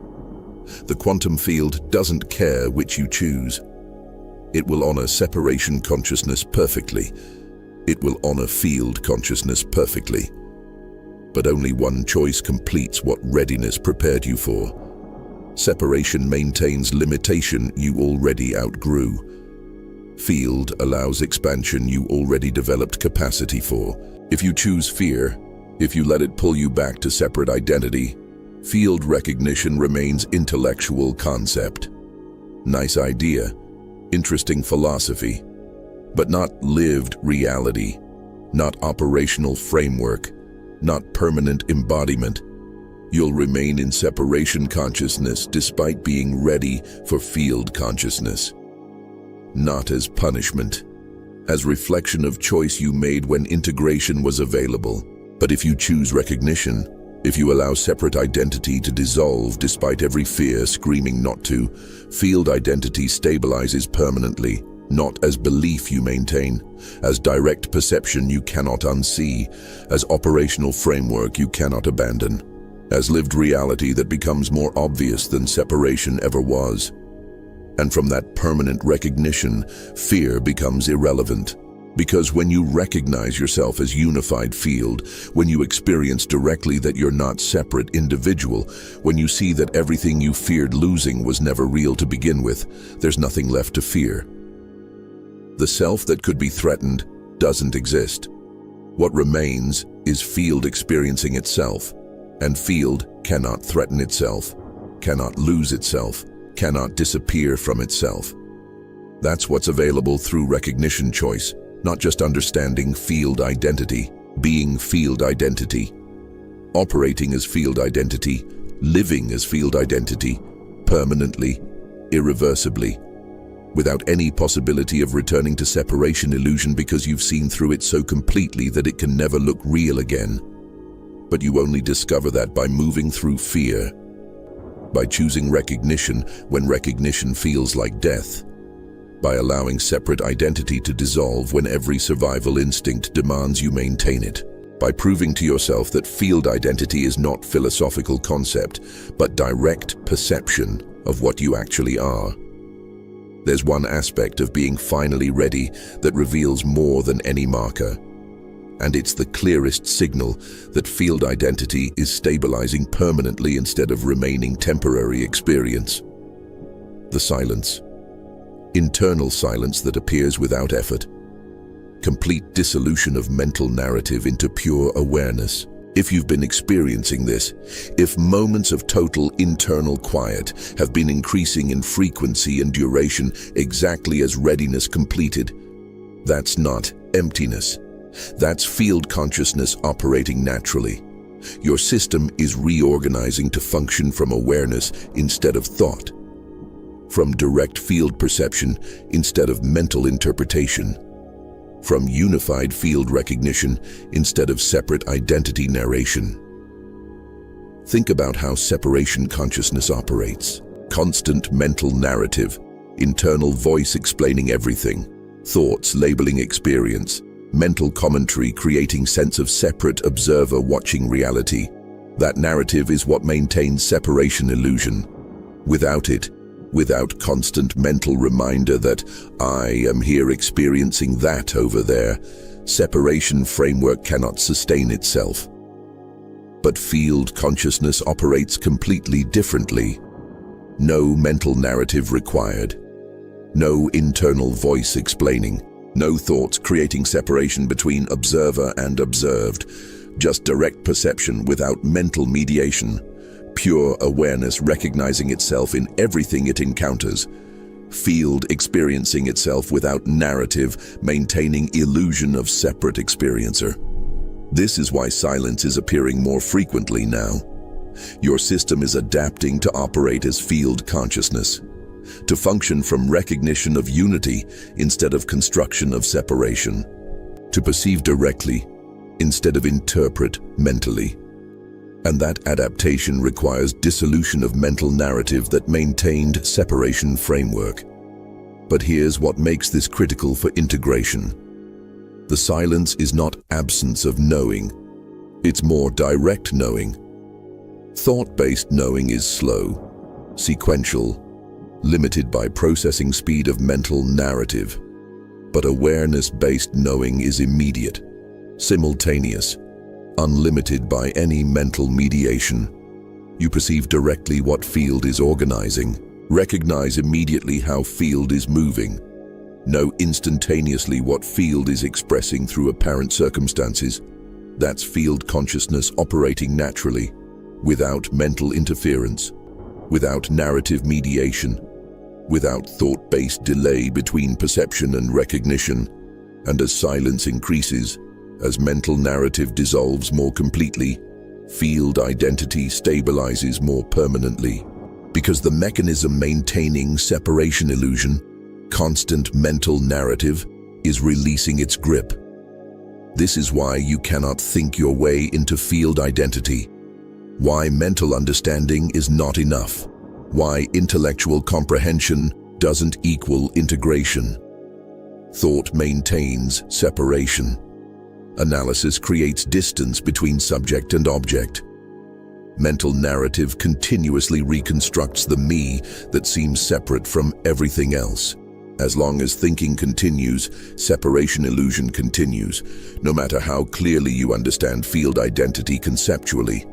The quantum field doesn't care which you choose. It will honor separation consciousness perfectly. It will honor field consciousness perfectly. But only one choice completes what readiness prepared you for. Separation maintains limitation you already outgrew. Field allows expansion you already developed capacity for. If you choose fear, if you let it pull you back to separate identity, field recognition remains intellectual concept. Nice idea, interesting philosophy, but not lived reality, not operational framework, not permanent embodiment. You'll remain in separation consciousness despite being ready for field consciousness. Not as punishment, as reflection of choice you made when integration was available. But if you choose recognition, if you allow separate identity to dissolve despite every fear screaming not to, field identity stabilizes permanently, not as belief you maintain, as direct perception you cannot unsee, as operational framework you cannot abandon, as lived reality that becomes more obvious than separation ever was. And from that permanent recognition, fear becomes irrelevant. Because when you recognize yourself as unified field, when you experience directly that you're not separate individual, when you see that everything you feared losing was never real to begin with, there's nothing left to fear. The self that could be threatened doesn't exist. What remains is field experiencing itself, and field cannot threaten itself, cannot lose itself, cannot disappear from itself. That's what's available through recognition choice, not just understanding field identity, being field identity, operating as field identity, living as field identity, permanently, irreversibly, without any possibility of returning to separation illusion because you've seen through it so completely that it can never look real again. But you only discover that by moving through fear, by choosing recognition when recognition feels like death, by allowing separate identity to dissolve when every survival instinct demands you maintain it, by proving to yourself that field identity is not philosophical concept, but direct perception of what you actually are. There's one aspect of being finally ready that reveals more than any marker, and it's the clearest signal that field identity is stabilizing permanently instead of remaining temporary experience. The silence. Internal silence that appears without effort. Complete dissolution of mental narrative into pure awareness. If you've been experiencing this, if moments of total internal quiet have been increasing in frequency and duration exactly as readiness completed, that's not emptiness. That's field consciousness operating naturally. Your system is reorganizing to function from awareness instead of thought, from direct field perception instead of mental interpretation, from unified field recognition instead of separate identity narration. Think about how separation consciousness operates. Constant mental narrative, internal voice explaining everything, thoughts labeling experience, mental commentary creating sense of separate observer watching reality. That narrative is what maintains separation illusion. Without it, without constant mental reminder that I am here experiencing that over there. Separation framework cannot sustain itself. But field consciousness operates completely differently. No mental narrative required. No internal voice explaining. No thoughts creating separation between observer and observed. Just direct perception without mental mediation. Pure awareness recognizing itself in everything it encounters. Field experiencing itself without narrative, maintaining illusion of separate experiencer. This is why silence is appearing more frequently now. Your system is adapting to operate as field consciousness, to function from recognition of unity instead of construction of separation, to perceive directly instead of interpret mentally. And that adaptation requires dissolution of mental narrative that maintained separation framework. But here's what makes this critical for integration. The silence is not absence of knowing. It's more direct knowing. Thought-based knowing is slow, sequential, limited by processing speed of mental narrative. But awareness-based knowing is immediate, simultaneous, unlimited by any mental mediation. You perceive directly what field is organizing, recognize immediately how field is moving, know instantaneously what field is expressing through apparent circumstances. That's field consciousness operating naturally, without mental interference, without narrative mediation, without thought-based delay between perception and recognition. And as silence increases, as mental narrative dissolves more completely, field identity stabilizes more permanently. Because the mechanism maintaining separation illusion, constant mental narrative, is releasing its grip. This is why you cannot think your way into field identity. Why mental understanding is not enough. Why intellectual comprehension doesn't equal integration. Thought maintains separation. Analysis creates distance between subject and object. Mental narrative continuously reconstructs the me that seems separate from everything else. As long as thinking continues, separation illusion continues, no matter how clearly you understand field identity conceptually.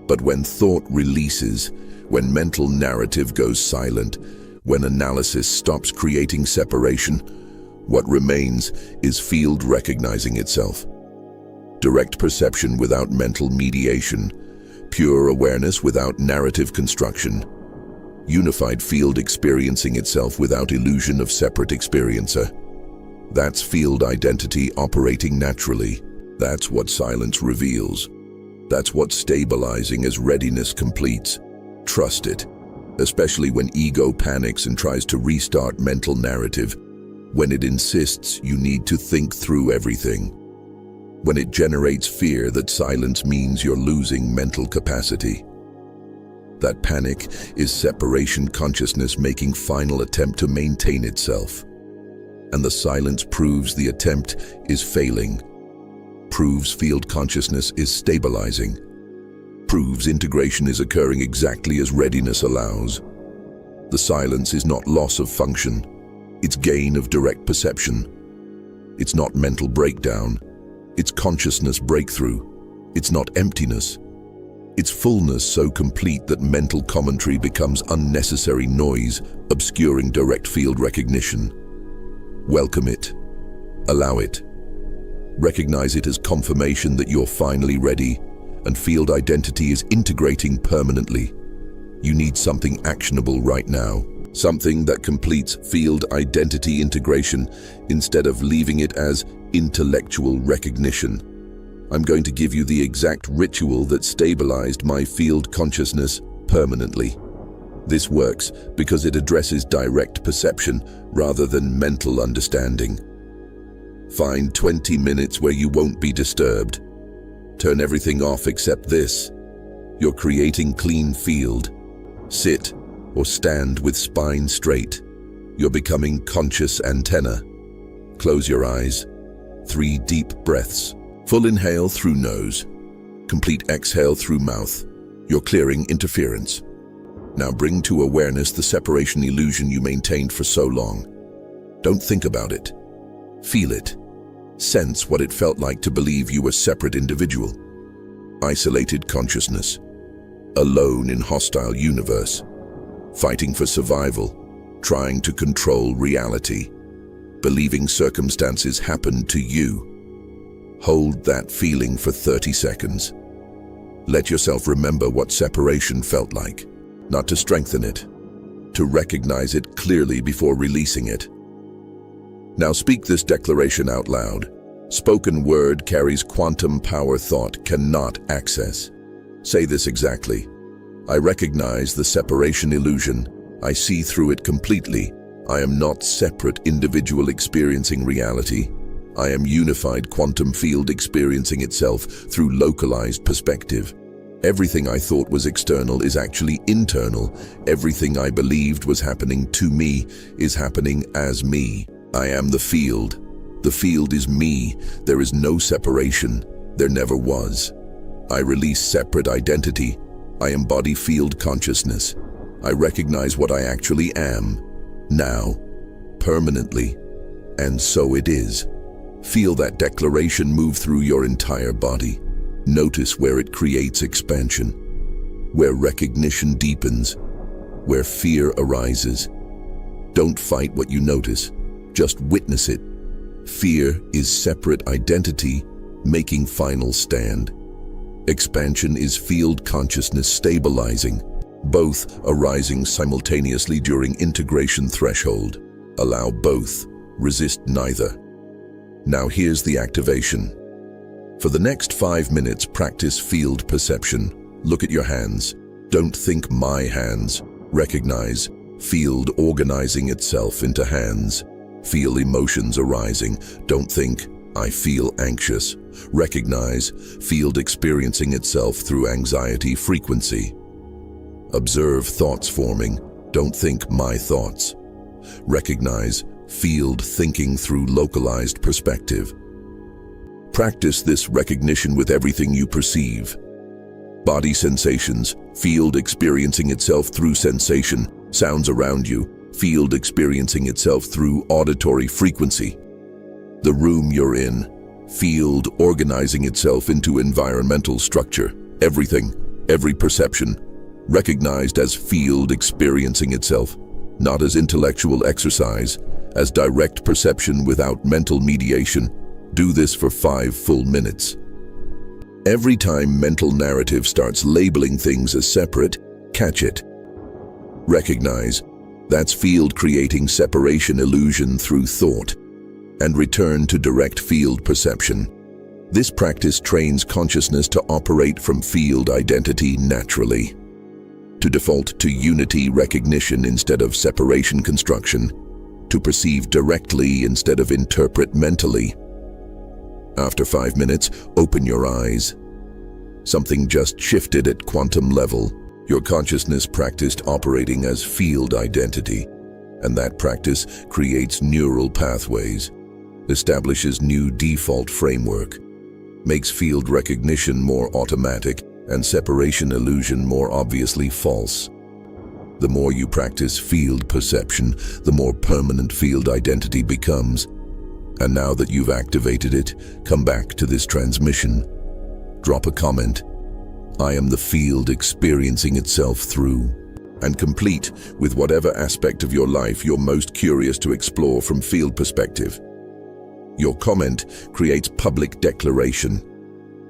But when thought releases, when mental narrative goes silent, when analysis stops creating separation, what remains is field recognizing itself. Direct perception without mental mediation, pure awareness without narrative construction, unified field experiencing itself without illusion of separate experiencer. That's field identity operating naturally. That's what silence reveals. That's what stabilizing as readiness completes. Trust it, especially when ego panics and tries to restart mental narrative, when it insists you need to think through everything, when it generates fear that silence means you're losing mental capacity. That panic is separation consciousness making final attempt to maintain itself. And the silence proves the attempt is failing, proves field consciousness is stabilizing, proves integration is occurring exactly as readiness allows. The silence is not loss of function, it's gain of direct perception. It's not mental breakdown, it's consciousness breakthrough. It's not emptiness, it's fullness so complete that mental commentary becomes unnecessary noise, obscuring direct field recognition. Welcome it. Allow it. Recognize it as confirmation that you're finally ready, and field identity is integrating permanently. You need something actionable right now, something that completes field identity integration instead of leaving it as intellectual recognition. I'm going to give you the exact ritual that stabilized my field consciousness permanently. This works because it addresses direct perception rather than mental understanding. Find 20 minutes where you won't be disturbed. Turn everything off except this. You're creating clean field. Sit or stand with spine straight. You're becoming conscious antenna. Close your eyes. 3 deep breaths. Full inhale through nose. Complete exhale through mouth. You're clearing interference. Now bring to awareness the separation illusion you maintained for so long. Don't think about it. Feel it. Sense what it felt like to believe you were a separate individual. Isolated consciousness. Alone in hostile universe. Fighting for survival. Trying to control reality. Believing circumstances happened to you. Hold that feeling for 30 seconds. Let yourself remember what separation felt like, not to strengthen it, to recognize it clearly before releasing it. Now speak this declaration out loud. Spoken word carries quantum power thought cannot access. Say this exactly. I recognize the separation illusion. I see through it completely. I am not separate individual experiencing reality. I am unified quantum field experiencing itself through localized perspective. Everything I thought was external is actually internal. Everything I believed was happening to me is happening as me. I am the field. The field is me. There is no separation. There never was. I release separate identity. I embody field consciousness. I recognize what I actually am, now, permanently, and so it is. Feel that declaration move through your entire body. Notice where it creates expansion, where recognition deepens, where fear arises. Don't fight what you notice, just witness it. Fear is separate identity making final stand. Expansion is field consciousness stabilizing, both arising simultaneously during integration threshold. Allow both, resist neither. Now here's the activation. For the next 5 minutes, practice field perception. Look at your hands. Don't think my hands. Recognize field organizing itself into hands. Feel emotions arising. Don't think, I feel anxious. Recognize field experiencing itself through anxiety frequency. Observe thoughts forming. Don't think my thoughts. Recognize field thinking through localized perspective. Practice this recognition with everything you perceive. Body sensations, field experiencing itself through sensation, sounds around you, field experiencing itself through auditory frequency. The room you're in, field organizing itself into environmental structure. Everything, every perception, recognized as field experiencing itself, not as intellectual exercise, as direct perception without mental mediation. Do this for 5 full minutes. Every time mental narrative starts labeling things as separate, catch it. Recognize that's field creating separation illusion through thought, and return to direct field perception. This practice trains consciousness to operate from field identity naturally, to default to unity recognition instead of separation construction, to perceive directly instead of interpret mentally. After 5 minutes, open your eyes. Something just shifted at quantum level. Your consciousness practiced operating as field identity, and that practice creates neural pathways, establishes new default framework, makes field recognition more automatic and separation illusion more obviously false. The more you practice field perception, the more permanent field identity becomes. And now that you've activated it, come back to this transmission. Drop a comment. I am the field experiencing itself through, and complete with whatever aspect of your life you're most curious to explore from field perspective. Your comment creates public declaration.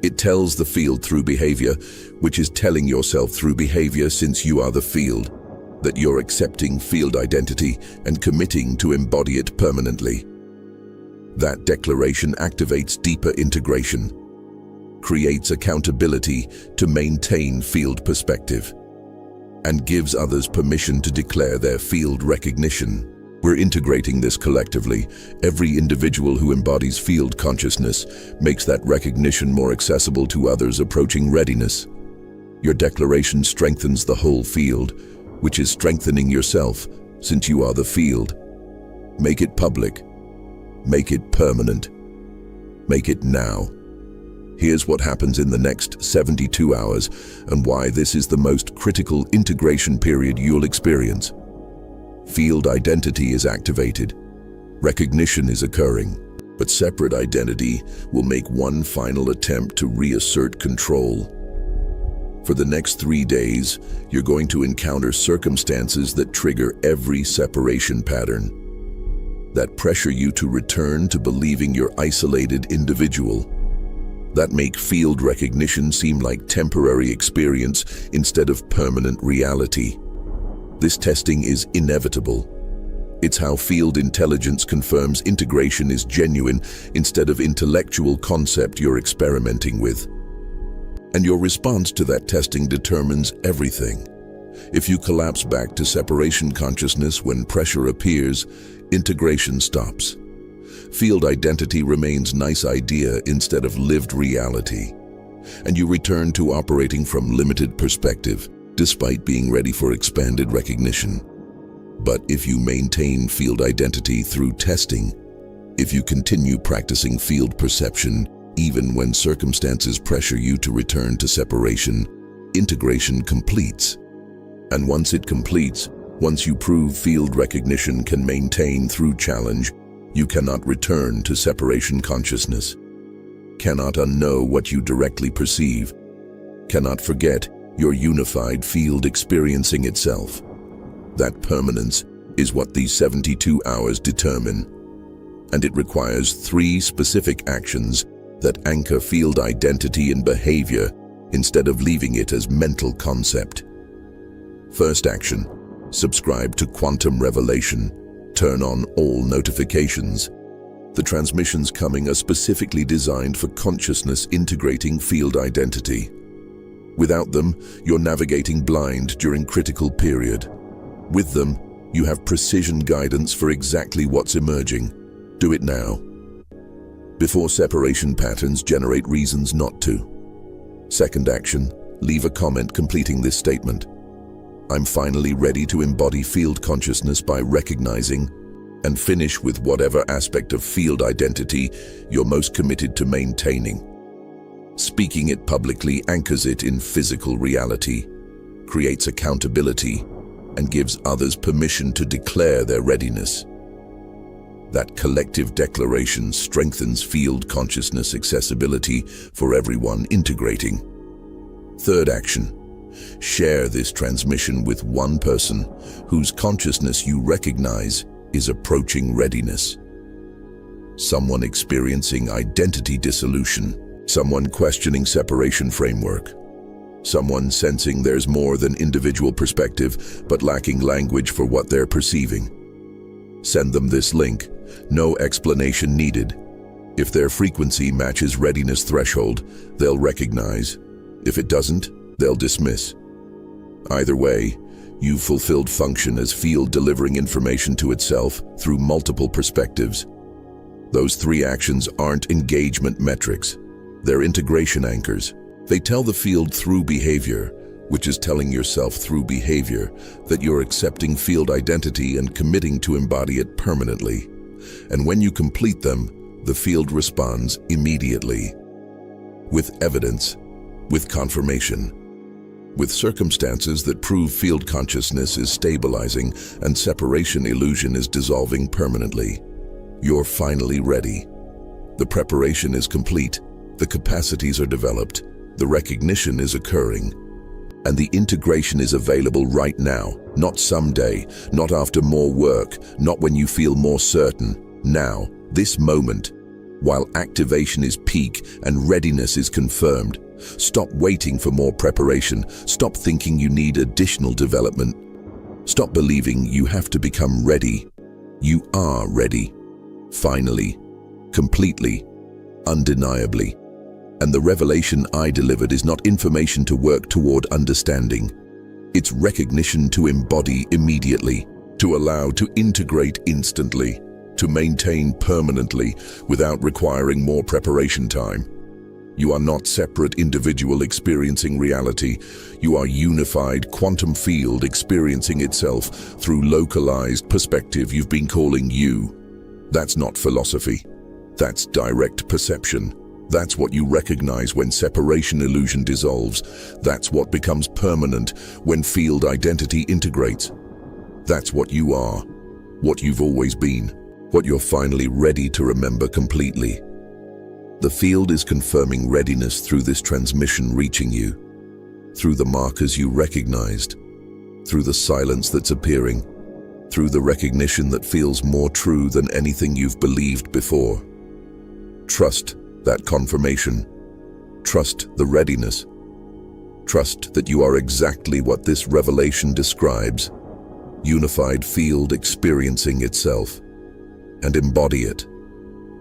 It tells the field through behavior, which is telling yourself through behavior since you are the field, that you're accepting field identity and committing to embody it permanently. That declaration activates deeper integration, creates accountability to maintain field perspective, and gives others permission to declare their field recognition. We're integrating this collectively. Every individual who embodies field consciousness makes that recognition more accessible to others approaching readiness. Your declaration strengthens the whole field, which is strengthening yourself since you are the field. Make it public. Make it permanent. Make it now. Here's what happens in the next 72 hours and why this is the most critical integration period you'll experience. Field identity is activated. Recognition is occurring, but separate identity will make one final attempt to reassert control. For the next 3 days, you're going to encounter circumstances that trigger every separation pattern, that pressure you to return to believing you're isolated individual, that make field recognition seem like temporary experience instead of permanent reality. This testing is inevitable. It's how field intelligence confirms integration is genuine instead of intellectual concept you're experimenting with. And your response to that testing determines everything. If you collapse back to separation consciousness when pressure appears, integration stops. Field identity remains nice idea instead of lived reality. And you return to operating from limited perspective, despite being ready for expanded recognition. But if you maintain field identity through testing, if you continue practicing field perception, even when circumstances pressure you to return to separation, integration completes. And once it completes, once you prove field recognition can maintain through challenge, you cannot return to separation consciousness, cannot unknow what you directly perceive, cannot forget your unified field experiencing itself. That permanence is what these 72 hours determine, and it requires 3 specific actions that anchor field identity in behavior instead of leaving it as mental concept. First action, subscribe to Quantum Revelation. Turn on all notifications. The transmissions coming are specifically designed for consciousness integrating field identity. Without them, you're navigating blind during critical period. With them, you have precision guidance for exactly what's emerging. Do it now, before separation patterns generate reasons not to. Second action, leave a comment completing this statement. I'm finally ready to embody field consciousness by recognizing, and finish with whatever aspect of field identity you're most committed to maintaining. Speaking it publicly anchors it in physical reality, creates accountability, and gives others permission to declare their readiness. That collective declaration strengthens field consciousness accessibility for everyone integrating. Third action, share this transmission with one person whose consciousness you recognize is approaching readiness. Someone experiencing identity dissolution, someone questioning separation framework, someone sensing there's more than individual perspective but lacking language for what they're perceiving. Send them this link, no explanation needed. If their frequency matches readiness threshold, they'll recognize. If it doesn't, they'll dismiss. Either way, you've fulfilled function as field delivering information to itself through multiple perspectives. Those 3 actions aren't engagement metrics. They're integration anchors. They tell the field through behavior, which is telling yourself through behavior, that you're accepting field identity and committing to embody it permanently. And when you complete them, the field responds immediately. With evidence, with confirmation, with circumstances that prove field consciousness is stabilizing and separation illusion is dissolving permanently. You're finally ready. The preparation is complete, the capacities are developed, the recognition is occurring, and the integration is available right now, not someday, not after more work, not when you feel more certain. Now, this moment, while activation is peak and readiness is confirmed. Stop waiting for more preparation. Stop thinking you need additional development. Stop believing you have to become ready. You are ready. Finally, completely, undeniably. And the revelation I delivered is not information to work toward understanding. It's recognition to embody immediately, to allow to integrate instantly, to maintain permanently without requiring more preparation time. You are not separate individual experiencing reality. You are unified quantum field experiencing itself through localized perspective you've been calling you. That's not philosophy. That's direct perception. That's what you recognize when separation illusion dissolves. That's what becomes permanent when field identity integrates. That's what you are, what you've always been, what you're finally ready to remember completely. The field is confirming readiness through this transmission reaching you, through the markers you recognized, through the silence that's appearing, through the recognition that feels more true than anything you've believed before. Trust that confirmation. Trust the readiness. Trust that you are exactly what this revelation describes, unified field experiencing itself, and embody it,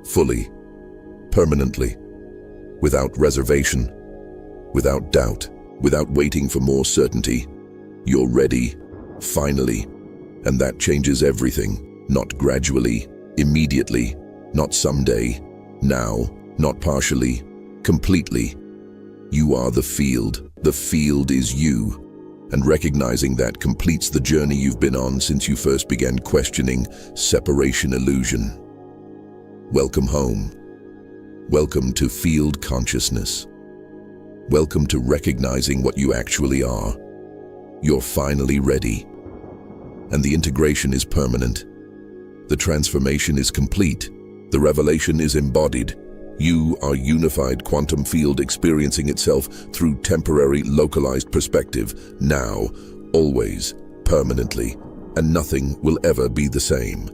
fully, permanently, without reservation, without doubt, without waiting for more certainty. You're ready, finally, and that changes everything, not gradually, immediately, not someday, now, not partially, completely. You are the field is you, and recognizing that completes the journey you've been on since you first began questioning separation illusion. Welcome home. Welcome to field consciousness. Welcome to recognizing what you actually are. You're finally ready, and the integration is permanent. The transformation is complete. The revelation is embodied. You are unified quantum field experiencing itself through temporary, localized perspective, now, always, permanently, and nothing will ever be the same.